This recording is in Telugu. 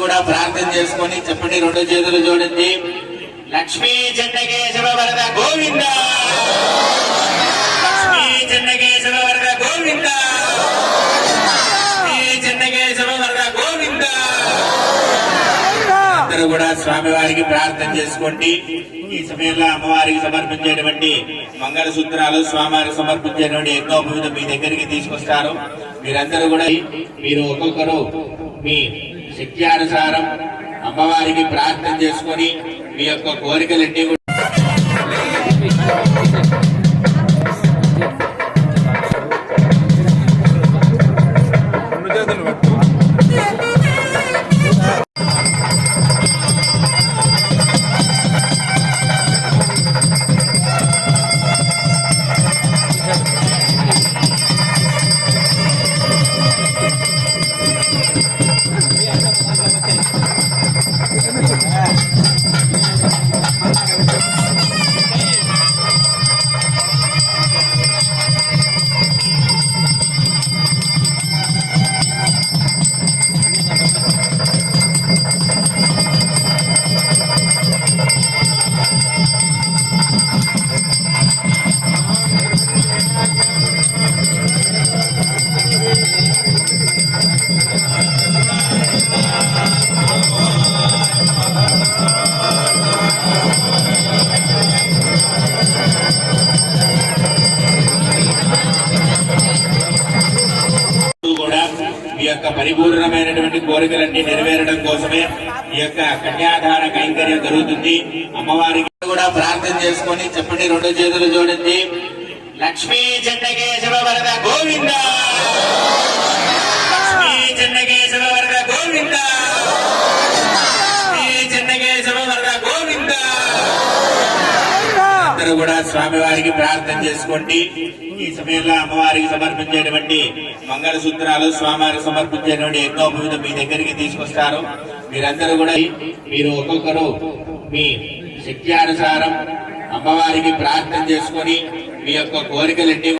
కూడా ప్రార్థన చేసుకొని చెప్పండి, రెండు చేతులు చూడండి. లక్ష్మీ చెన్నకేశవ వరద గోవింద, లక్ష్మీ చెన్నకేశవ వరద గోవింద, లక్ష్మీ చెన్నకేశవ వరద గోవింద. అందరూ కూడా స్వామివారికి ప్రార్థన చేసుకోండి. ఈ సమయంలో అమ్మవారికి సమర్పించేటువంటి మంగళసూత్రాలు, స్వామివారికి సమర్పించేటువంటి యజ్ఞోపవీతం మీ దగ్గరికి తీసుకొస్తారు. మీరందరూ కూడా మీరు ఒక్కొక్కరు మీ శక్త్యానుసారం అమ్మవారికి ప్రార్థన చేసుకొని మీ యొక్క కోరికలన్నీ కూడా ఈ యొక్క పరిపూర్ణమైనటువంటి కోరికలన్నీ నెరవేరడం కోసమే ఈ యొక్క కన్యాదాన కైంకర్యం జరుగుతుంది. అమ్మవారికి కూడా ప్రార్థన చేసుకొని చెప్పండి, రెండు చేతులు చూడండి. లక్ష్మీ చెన్నకేశవ వరద గోవింద, లక్ష్మీ చెన్నకేశవ వరద గోవింద, లక్ష్మీ చెన్నకేశవ వరద గోవింద. అందరూ కూడా స్వామివారికి ప్రార్థన చేసుకోండి. ఈ సమయంలో అమ్మవారికి సమర్పించేటువంటి మంగళసూత్రాలు, స్వామివారికి సమర్పించేటువంటి యజ్ఞోపవీతం మీ దగ్గరికి తీసుకొస్తారు. మీరందరూ కూడా మీరు ఒక్కొక్కరు మీ శక్త్యానుసారం అమ్మవారికి ప్రార్థన చేసుకొని మీ యొక్క కోరికలన్నీ